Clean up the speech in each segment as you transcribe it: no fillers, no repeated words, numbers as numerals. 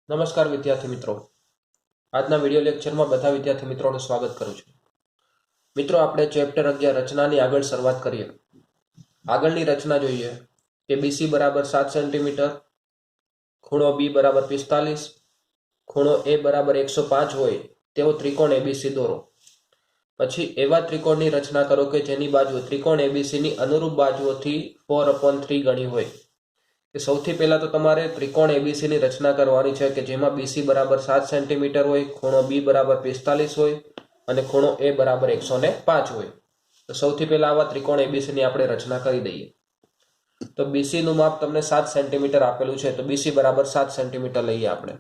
નમસ્કાર વિદ્યાર્થી મિત્રો, આજના વિડિયો લેક્ચરમાં બધા વિદ્યાર્થી મિત્રોનું સ્વાગત કરું છું. મિત્રો, આપણે ચેપ્ટર 11 રચનાની આગળ શરૂઆત કરીએ. આગળની રચના જોઈએ કે BC બરાબર 7 સેન્ટીમીટર, ખૂણો B બરાબર 45, ખૂણો A બરાબર 105 હોય તેવો ત્રિકોણ ABC દોરો. પછી એવા ત્રિકોણની રચના કરો કે જેની બાજુ ત્રિકોણ ABC ની અનુરૂપ બાજુઓથી 4/3 ગણી હોય. કે સૌથી પહેલા તો તમારે ત્રિકોણ ABC ની રચના કરવાની છે કે જેમાં BC બરાબર 7 સેન્ટીમીટર હોય, ખૂણો B બરાબર 45 હોય અને ખૂણો A બરાબર 105 હોય. તો સૌથી પહેલા આવા ત્રિકોણ ABC ની આપણે રચના કરી દઈએ. તો BC નું માપ તમને 7 સેન્ટીમીટર આપેલું છે, તો BC બરાબર 7 સેન્ટીમીટર લઈએ આપણે.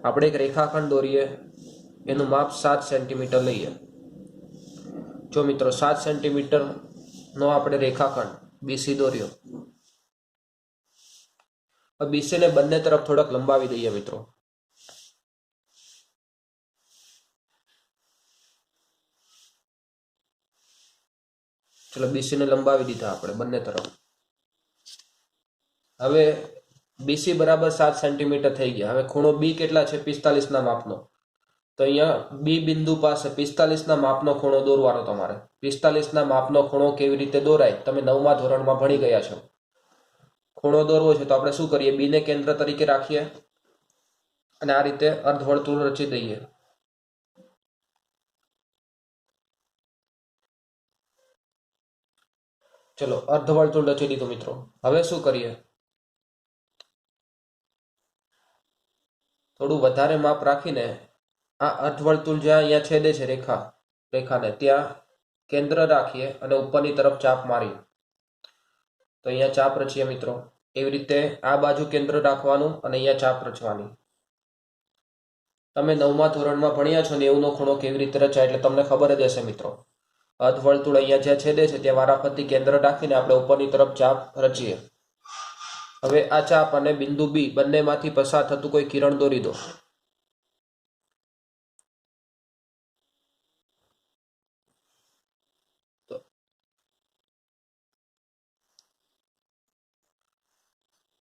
આપણે એક રેખાખંડ દોરીએ, એનું માપ 7 સેન્ટીમીટર લઈએ. જો મિત્રો 7 સેન્ટીમીટર નો આપણે રેખાખંડ BC દોર્યો. BC ને બંને તરફ થોડાક લંબાવી દઈએ મિત્રો. ચલો, BC ને લંબાવી દીધા આપણે બંને તરફ. હવે BC બરાબર 7 સેન્ટીમીટર થઈ ગયા. હવે ખૂણો B કેટલા છે? 45 ના માપનો. તો અહીંયા B બિંદુ પાસે 45 ના માપનો ખૂણો દોરવાનો તમારે. 45 ના માપનો ખૂણો કેવી રીતે દોરાય તમે 9મા ધોરણમાં ભણી ગયા છો. ખૂણો દોરવો છે તો આપણે શું કરીએ? B ને કેન્દ્ર તરીકે રાખીએ અને આ રીતે અર્ધવર્તુળ રચી દઈએ. ચલો, અર્ધવર્તુળ રચી દીધું મિત્રો. હવે શું કરીએ? થોડું વધારે માપ રાખીને આ અર્ધવર્તુળ જ્યાં અહીંયા છેદે છે રેખાને ત્યાં કેન્દ્ર રાખીએ અને ઉપરની તરફ ચાપ મારી. તો અહીંયા ચાપ રચીએ મિત્રો. એવી રીતે આ બાજુ કેન્દ્ર રાખવાનું અને અહીંયા ચાપ રચવાની. તમે 9મા ધોરણમાં ભણ્યા છો ને 90નો ખૂણો કેવી રીતે રચાય એટલે તમને ખબર જ હશે મિત્રો. અર્ધવર્તુળ અહીંયા જ્યાં છેદે છે ત્યાં વારાફરતી કેન્દ્ર રાખીને આપણે ઉપરની તરફ ચાપ રચીએ. હવે આ ચાપ અને બિંદુ B બંનેમાંથી પસાર થતું કોઈ કિરણ દોરી દો.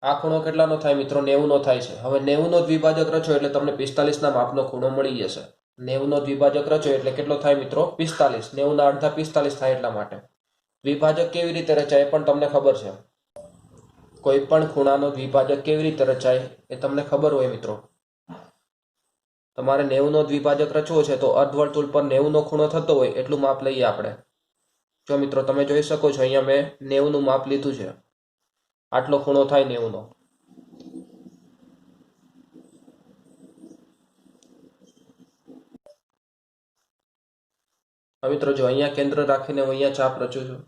આ ખૂણો કેટલાનો થાય મિત્રો? 90નો થાય છે. હવે 90નો દ્વિભાજક રચો એટલે તમને 45 ના માપનો ખૂણો મળી જશે. 90નો દ્વિભાજક રચો એટલે કેટલો થાય મિત્રો? 45. 90 ના અડધા 45 થાય. એટલા માટે દ્વિભાજક કેવી રીતે રચાય પણ તમને ખબર છે. કોઈ પણ ખૂણાનો દ્વિભાજક કેવી રીતે રચાય એ તમને ખબર હોય મિત્રો. તમારે 90નો દ્વિભાજક રચવો છે તો અર્ધવર્તુળ પર 90નો ખૂણો થતો હોય એટલું માપ લઈએ આપણે. જો મિત્રો તમે જોઈ શકો છો અહીંયા મેં 90નું માપ લીધું છે. આટલો ખૂણો થાય 90નો. મિત્રો જો અહીંયા કેન્દ્ર રાખીને હું અહીંયા ચાપ રચું છું.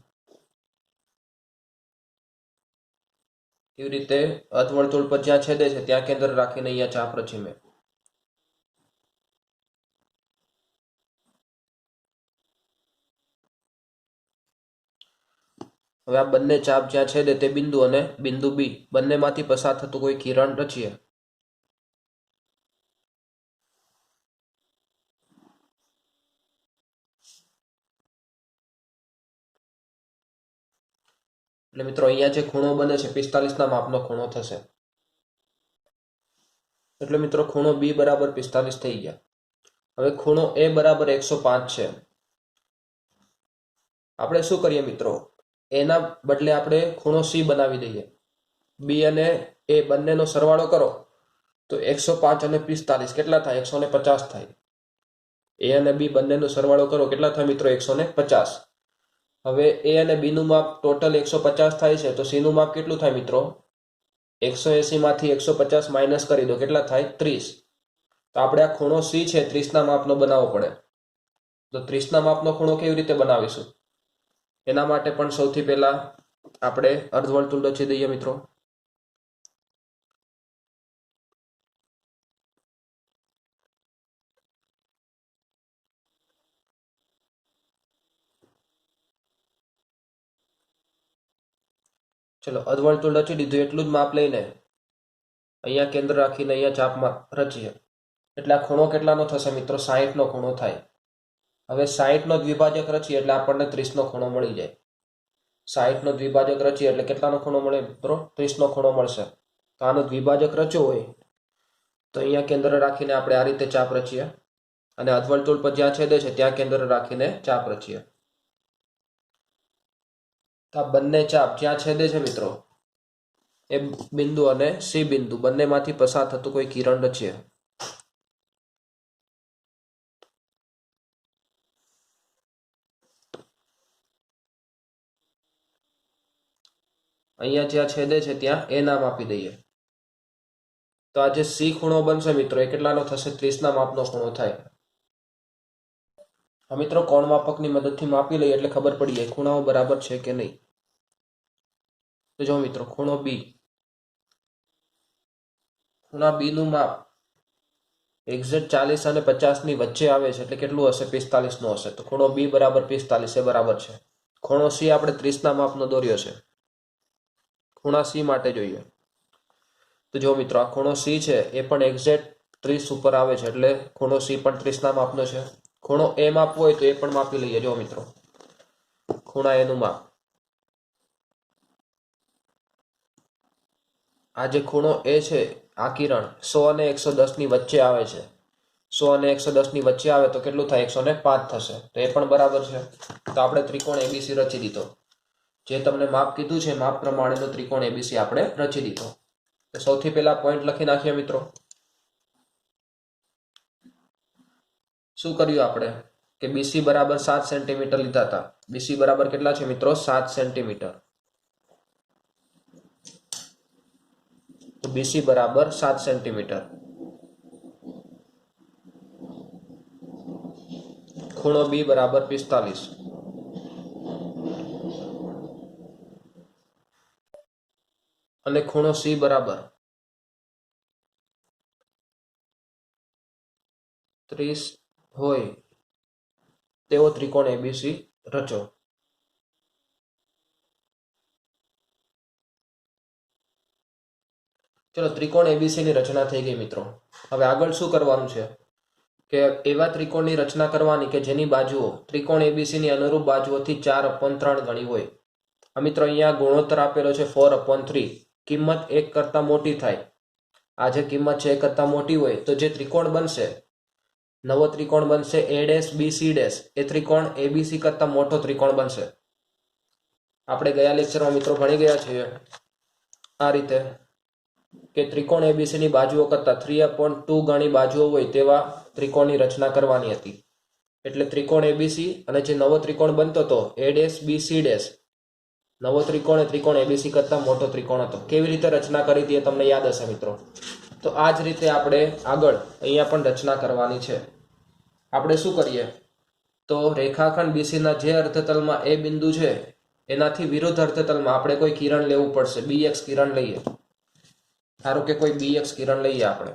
એવી રીતે અર્ધવર્તુળ પર જ્યાં છેદે છે ત્યાં કેન્દ્ર રાખીને અહીંયા ચાપ રચી મેં. હવે આ બંને ચાપ જ્યાં છેદે તે બિંદુ અને બિંદુ B બંનેમાંથી પસાર થતું કોઈ કિરણ રચીએ. એટલે મિત્રો અહીંયા જે ખૂણો બને છે 45 ના માપનો ખૂણો થશે. એટલે મિત્રો ખૂણો B બરાબર 45 થઈ ગયા. હવે ખૂણો A બરાબર 105 છે. આપણે શું કરીએ મિત્રો? એના બદલે આપણે ખૂણો C બનાવી દઈએ. B અને A બંનેનો સરવાળો કરો તો 105 અને 45 કેટલા થાય? 150 થાય. A અને B બંનેનો સરવાળો કરો કેટલા થાય મિત્રો? 150. હવે A અને B નું માપ ટોટલ 150 થાય છે તો C નું માપ કેટલું થાય મિત્રો? 180 માંથી 150 માઇનસ કરી દો કેટલા થાય? 30. તો આપણે આ ખૂણો C છે 30 ના માપનો બનાવવો પડે. તો 30 ના માપનો ખૂણો કેવી રીતે બનાવીશું? એના માટે પણ સૌથી પહેલા આપણે અર્ધવર્તુળ રચી દઈએ મિત્રો. ચલો, અર્ધવર્તુળ રચી દીધું. એટલું જ માપ લઈને અહીંયા કેન્દ્ર રાખીને અહીંયા ચાપમાં રચીએ. એટલે આ ખૂણો કેટલાનો થશે મિત્રો? 60 નો ખૂણો થાય. હવે 60 નો દ્વિભાજક રચીએ એટલે આપણને 30 નો ખૂણો મળી જાય. 60 નો દ્વિભાજક રચીએ એટલે કેટલાનો ખૂણો મળે મિત્રો? 30 નો ખૂણો મળશે. તો આનો દ્વિભાજક રચ્યો હોય તો અહીંયા કેન્દ્ર રાખીને આપણે આ રીતે ચાપ રચીએ અને અધવર્તુળ પર જ્યાં છેદે છે ત્યાં કેન્દ્ર રાખીને ચાપ રચીએ. તો આ બંને ચાપ જ્યાં છેદે છે મિત્રો એ બિંદુ અને સી બિંદુ બંનેમાંથી પસાર થતું કોઈ કિરણ રચીએ. અહીંયા જ્યાં છેદે છે ત્યાં એ નામ આપી દઈએ. તો આ જે સી ખૂણો બનશે મિત્રો એ કેટલાનો થશે? 30 ના માપનો ખૂણો થાય. હવે મિત્રો કોણ માપકની મદદથી માપી લઈએ એટલે ખબર પડી જાય ખૂણાઓ બરાબર છે કે નહીં. તો જો મિત્રો ખૂણો બી, ખૂણા બી નું માપ એક્ઝેક્ટ 40 અને 50 ની વચ્ચે આવે છે એટલે કેટલું હશે? 45 નું હશે. તો ખૂણો બી બરાબર 45 એ બરાબર છે. ખૂણો સી આપણે 30 ના માપનો દોર્યો છે. ખૂણા સી માટે જોઈએ તો જો મિત્રો આ ખૂણો સી છે એ પણ એક્ઝેક્ટ 30 ઉપર આવે છે એટલે ખૂણો સી પણ 30 ના માપનો છે. ખૂણો એ માપવો હોય તો એ પણ માપી લઈએ. જો મિત્રો ખૂણા એનું માપ, આ જે ખૂણો એ છે આ કિરણ 100 અને 110 ની વચ્ચે આવે છે. 100 અને 110 ની વચ્ચે આવે તો કેટલું થાય? 105 થશે. તો એ પણ બરાબર છે. તો આપણે ત્રિકોણ એબીસી રચી દીધો. જે તમને માપ કીધું છે માપ પ્રમાણેનો ત્રિકોણ એબીસી આપણે રચી દીધો. તો સૌથી પહેલા પોઈન્ટ લખી નાખીએ મિત્રો. શું કર્યું આપણે કે બીસી બરાબર 7 સેન્ટીમીટર લીધા હતા. બીસી બરાબર કેટલા છે મિત્રો? 7 સેન્ટીમીટર. તો બીસી બરાબર 7 સેન્ટીમીટર. ખૂણો બી બરાબર 45 અને ખૂણો સી બરાબર 30 હોય તેવો ત્રિકોણ એબીસી રચો. ચલો ત્રિકોણ એબીસી ની રચના થઈ ગઈ મિત્રો. હવે આગળ શું કરવાનું છે કે એવા ત્રિકોણની રચના કરવાની કે જેની બાજુઓ ત્રિકોણ એબીસી ની અનુરૂપ બાજુઓથી 4/3 ગણી હોય. આ મિત્રો અહીંયા ગુણોત્તર આપેલો છે 4/3. કિંમત 1 કરતા મોટી થાય. આ જે કિંમત છે 1 કરતા મોટી હોય તો જે ત્રિકોણ બનશે, નવો ત્રિકોણ બનશે ABCD, એ ત્રિકોણ એબીસી કરતા મોટો ત્રિકોણ બનશે. આપણે ગયા લેક્ચરમાં મિત્રો ભણી ગયા છીએ આ રીતે કે ત્રિકોણ એબીસી ની બાજુઓ કરતા 3/2 ગણી બાજુઓ હોય તેવા ત્રિકોણની રચના કરવાની હતી. એટલે ત્રિકોણ એબીસી અને જે નવો ત્રિકોણ બનતો હતો ABCD, નવો ત્રિકોણ એ ત્રિકોણ એબીસી કરતા મોટો ત્રિકોણ હતો. કેવી રીતે રચના કરી હતી એ તમને યાદ હશે મિત્રો. તો આ જ રીતે આપણે આગળ અહીંયા પણ રચના કરવાની છે. આપણે શું કરીએ તો રેખાખંડ બીસી ના જે અર્ધતલમાં એ બિંદુ છે એનાથી વિરુદ્ધ અર્ધતલમાં આપણે કોઈ કિરણ લેવું પડશે. BX કિરણ લઈએ. ધારો કે કોઈ BX કિરણ લઈએ આપણે.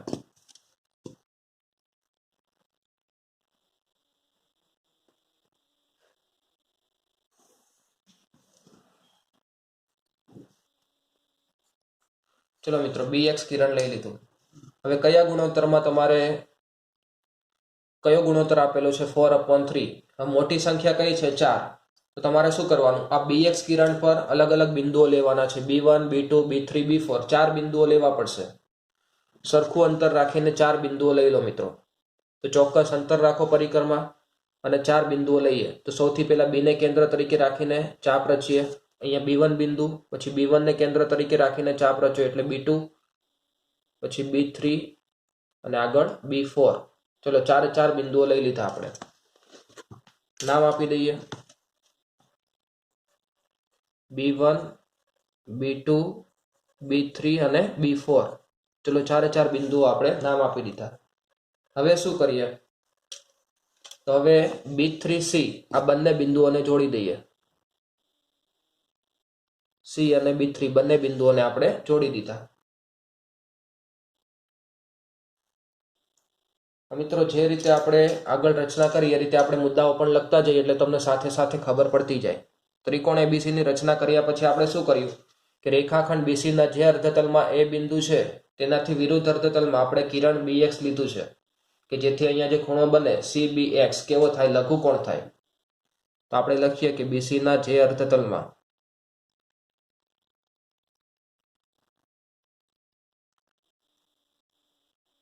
ચલો મિત્રો BX કિરણ લઈ લીધું. હવે કયા ગુણોત્તરમાં તમારે કયો ગુણોત્તર આપેલો છે? 4/3. મોટી સંખ્યા કઈ છે? 4. તો તમારે શું કરવાનું? આ BX કિરણ પર અલગ અલગ બિંદુઓ લેવાના છે. B1, B2, B3, B4 4 બિંદુઓ લેવા પડશે. સરખું અંતર રાખીને 4 બિંદુઓ લઈ લો મિત્રો. તો ચોક્કસ અંતર રાખો પરિક્રમા અને 4 બિંદુઓ લઈએ. તો સૌથી પહેલા B ને કેન્દ્ર તરીકે રાખીને ચાપ રચીએ. અહીંયા B1 બિંદુ, પછી B1 ને કેન્દ્ર તરીકે રાખીને ચાપ રચ્યો એટલે B2, પછી B3 અને આગળ B4. ચલો 4 બિંદુઓ લઈ લીધા આપણે. નામ આપી દઈએ B1, B2, B3 અને B4. ચલો 4 બિંદુઓ આપણે નામ આપી દીધા. હવે શું કરીએ તો હવે B3C આ બંને બિંદુઓને જોડી દઈએ. C અને B3 બંને બિંદુઓને આપણે જોડી દીધા. મિત્રો જે રીતે આપણે આગળ રચના કરી એ રીતે આપણે મુદ્દાઓ પણ લખતા જઈએ એટલે તમને સાથે સાથે ખબર પડતી જાય. ત્રિકોણ એબીસી ની રચના કર્યા પછી આપણે શું કર્યું કે રેખાખંડ BC ના જે અર્ધતલમાં એ બિંદુ છે તેનાથી વિરુદ્ધ અર્ધતલમાં આપણે કિરણ BX લીધું છે કે જેથી અહીંયા જે ખૂણો બને CBX કેવો થાય? લઘુકોણ થાય. તો આપણે લખીએ કે BC ના જે અર્ધતલમાં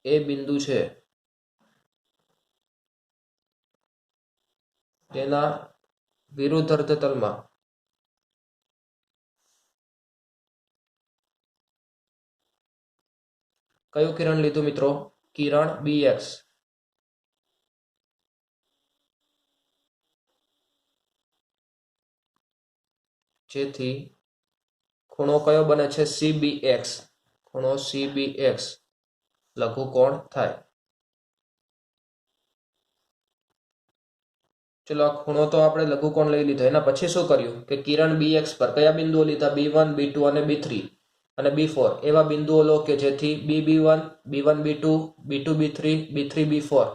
એ બિંદુ છે તેના વિરુદ્ધ અર્ધતલમાં કયું કિરણ લીધું મિત્રો? કિરણ BX. જેથી ખૂણો કયો બને છે? CBX. ખૂણો CBX લઘુકોણ થાય. ચલો આ ખૂણો તો આપણે લઘુકોણ લઈ લીધો. એના પછી શું કર્યું કે કિરણ BX પર કયા બિંદુઓ લીધા? B1, B2 અને B3 અને B4. એવા બિંદુઓ લો કે જેથી BB1, B1, B2, B2, B3, B3, B4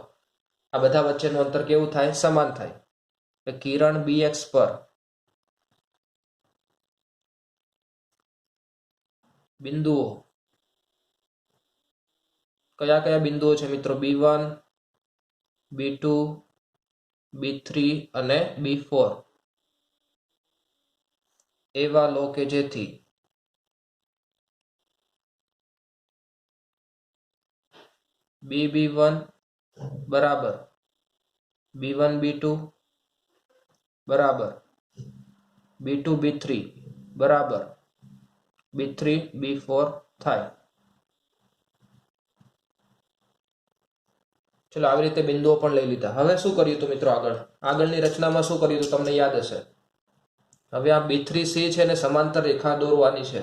આ બધા વચ્ચેનું અંતર કેવું થાય? સમાન થાય. કિરણ BX પર બિંદુઓ કયા કયા બિંદુઓ છે મિત્રો? B1, B2, B3 અને B4 એવા લો કે જેથી BB1 બરાબર B1, B2 બરાબર B2, B3 બરાબર B3, B4 થાય. ચલો આવી રીતે બિંદુઓ પણ લઈ લીધા. હવે શું કર્યું હતું મિત્રો? આગળની રચનામાં શું કર્યું હતું તમને યાદ હશે. હવે આ B3C છે ને સમાંતર રેખા દોરવાની છે.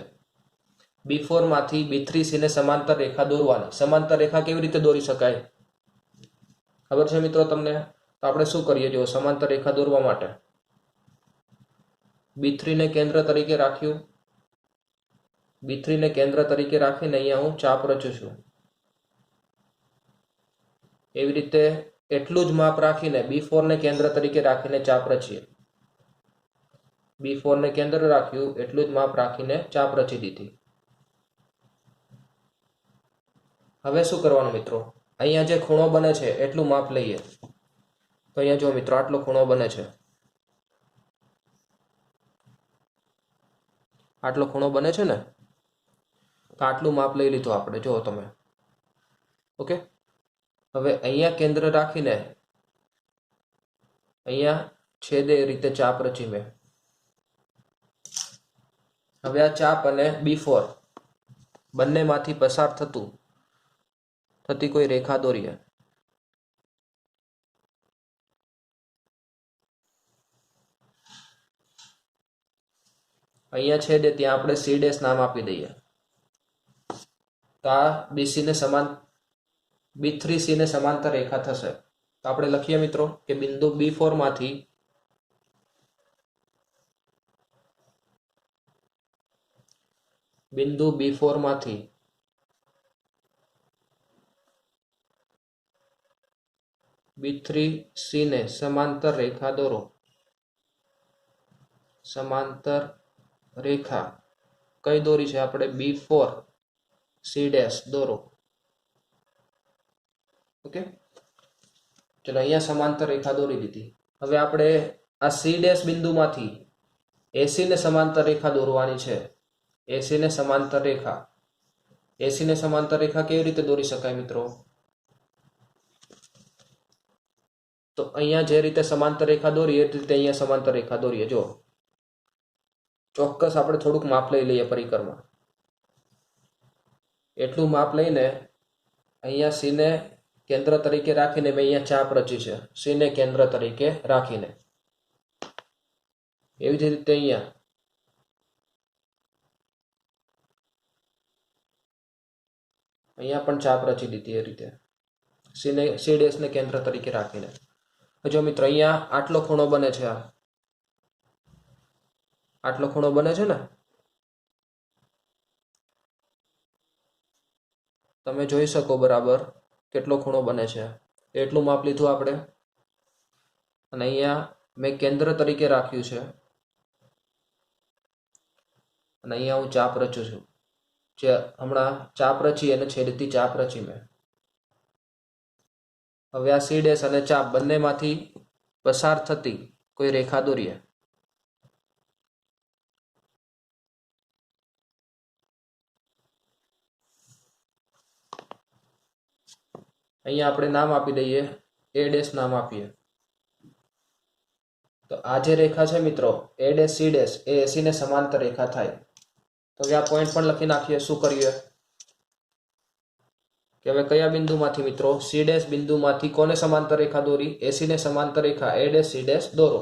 B4 માંથી B3C ને સમાંતર રેખા દોરવાની. સમાંતર રેખા કેવી રીતે દોરી શકાય ખબર છે મિત્રો તમને? તો આપણે શું કરીએ? જો સમાંતર રેખા દોરવા માટે B3 ને કેન્દ્ર તરીકે રાખ્યું. B3 ને કેન્દ્ર તરીકે રાખીને અહીંયા હું ચાપ રચું છું. એવી રીતે એટલું જ માપ રાખીને B4 ને કેન્દ્ર તરીકે રાખીને ચાપ રચીએ. B4 ને કેન્દ્ર રાખ્યું એટલું જ માપ રાખીને ચાપ રચી દીધી. હવે શું કરવાનું મિત્રો? અહીંયા જે ખૂણો બને છે એટલું માપ લઈએ. તો અહીંયા જો મિત્રો આટલો ખૂણો બને છે. આટલો ખૂણો બને છે ને, તો આટલું માપ લઈ લીધું આપણે. જો તમે ઓકે. હવે અહીંયા કેન્દ્ર રાખીને અહીંયા છેદે એ રીતે ચાપ રચી મેં. હવે આ ચાપ અને B4 બંનેમાંથી પસાર થતી કોઈ રેખા દોરીએ. અહીંયા છેદે ત્યાં આપણે C' નામ આપી દઈએ. તો આ B3C ને સમાંતર રેખા થશે. તો આપણે લખીએ મિત્રો કે બિંદુ B4 માંથી B3C ને સમાંતર રેખા દોરો. સમાંતર રેખા કઈ દોરી છે આપણે? B4C' દોરો. ઓકે. ચલો અહીંયા સમાંતર રેખા દોરી દીધી. હવે આપણે આ C' બિંદુમાંથી AC ને સમાંતર રેખા દોરવાની છે. AC ને સમાંતર રેખા. AC ને સમાંતર રેખા કેવી રીતે દોરી શકાય મિત્રો? તો અહીંયા જે રીતે સમાંતર રેખા દોરી એ રીતે અહીંયા સમાંતર રેખા દોરીએ. જો ચોક્કસ આપણે થોડુંક માપ લઈ લઈએ પરિકરમાં. એટલું માપ લઈને અહીંયા C ને કેન્દ્ર તરીકે રાખીને મેં અહીંયા ચાપ રચી છે. C ને કેન્દ્ર તરીકે રાખીને એવી જ રીતે અહીંયા પણ ચાપ રચી દીધી એ રીતે C' ને કેન્દ્ર તરીકે રાખીને. જો મિત્રો અહીંયા આટલો ખૂણો બને છે. આટલો ખૂણો બને છે ને, તમે જોઈ શકો બરાબર કેટલો ખૂણો બને છે. એટલું માપ લીધું આપણે અને અહીંયા મેં કેન્દ્ર તરીકે રાખ્યું છે અને અહીંયા હું ચાપ રચું છું. જે હમણાં ચાપ રચી અને છેદથી ચાપ રચી મેં. હવે આ C' અને ચાપ બંનેમાંથી પસાર થતી કોઈ રેખા દોરીએ. અહીંયા આપણે નામ આપી દઈએ એ ડેશ નામ આપીએ તો આ જે રેખા છે મિત્રો એ ડેશ સી ડેશ એ એસી ને સમાંતર રેખા થાય તો હવે આ પોઈન્ટ પણ લખી નાખીએ શું કરીએ કે હવે કયા બિંદુમાંથી મિત્રો સી ડેશ બિંદુમાંથી કોને સમાંતર રેખા દોરી એસી ને સમાંતર રેખા એ ડેશ સી ડેશ દોરો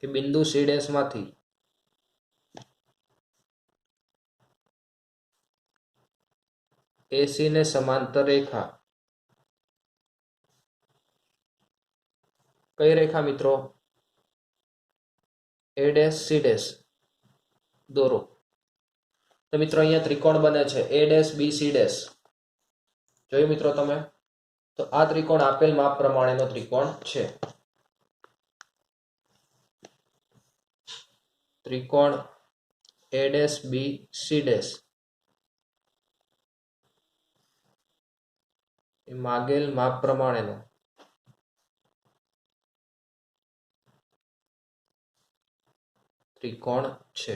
કે બિંદુ સી ડેશ માંથી એસી ને સમાંતર રેખા કઈ રેખા મિત્રો એ ડેશ સી ડેશ દોરો તો મિત્રો અહીંયા ત્રિકોણ બને છે A dash B C dash જોયું મિત્રો તમે તો આ ત્રિકોણ આપેલ માપ પ્રમાણેનો ત્રિકોણ છે ત્રિકોણ A dash B C dash એ માગેલ માપ પ્રમાણેનો ત્રિકોણ છે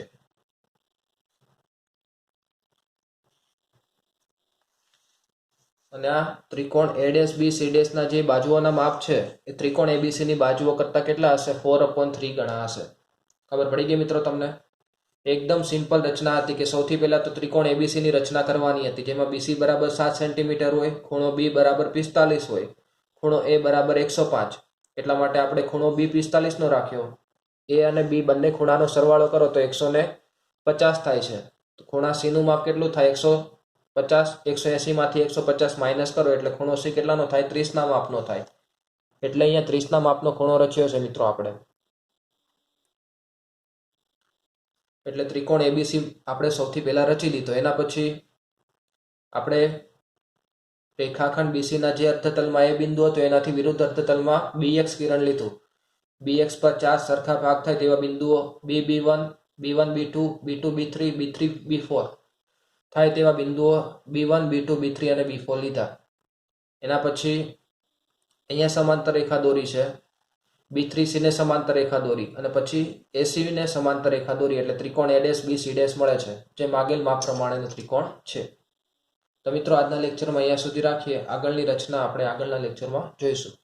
અને આ ત્રિકોણ A dash B C dash ના જે બાજુઓના માપ છે એ ત્રિકોણ એબીસી ની બાજુઓ કરતા કેટલા હશે 4/3 ગણા હશે ખબર પડી ગઈ મિત્રો તમને એકદમ સિમ્પલ રચના હતી કે સૌથી પહેલા તો ત્રિકોણ એબીસી ની રચના કરવાની હતી જેમાં બીસી બરાબર 7 સેન્ટીમીટર હોય ખૂણો બી બરાબર 45 હોય ખૂણો એ બરાબર 105 એટલા માટે આપણે ખૂણો બી 45 નો રાખ્યો એ અને બી બંને ખૂણાનો સરવાળો કરો તો 150 થાય છે તો ખૂણા સી નું માપ કેટલું થાય 150 180 માંથી 150 માઇનસ કરો એટલે ખૂણો સી કેટલાનો થાય 30 ના માપનો થાય એટલે અહીંયા 30 ના માપનો ખૂણો રચ્યો છે મિત્રો આપણે એટલે ત્રિકોણ એબીસી આપણે સૌથી પહેલા રચી લીધો એના પછી આપણે રેખાખંડ બીસી ના જે અર્ધતલમાં એ બિંદુ હતો એનાથી વિરુદ્ધ અર્ધતલમાં બીએક્સ કિરણ લીધું બીએક્સ પર 4 સરખા ભાગ થાય તેવા બિંદુઓ બી1 B2 B2 B3 B3 B4 થાય તેવા બિંદુઓ B1 B2 B3 અને B4 લીધા એના પછી અહીંયા સમાંતર રેખા દોરી છે B3C ને સમાંતર રેખા દોરી અને પછી AC ને સમાંતર રેખા દોરી એટલે ત્રિકોણ A dash B C dash મળે છે જે માગેલ માપ પ્રમાણેનો ત્રિકોણ છે તો મિત્રો આજના લેક્ચરમાં અહીંયા સુધી રાખીએ આગળની રચના આપણે આગળના લેક્ચરમાં જોઈશું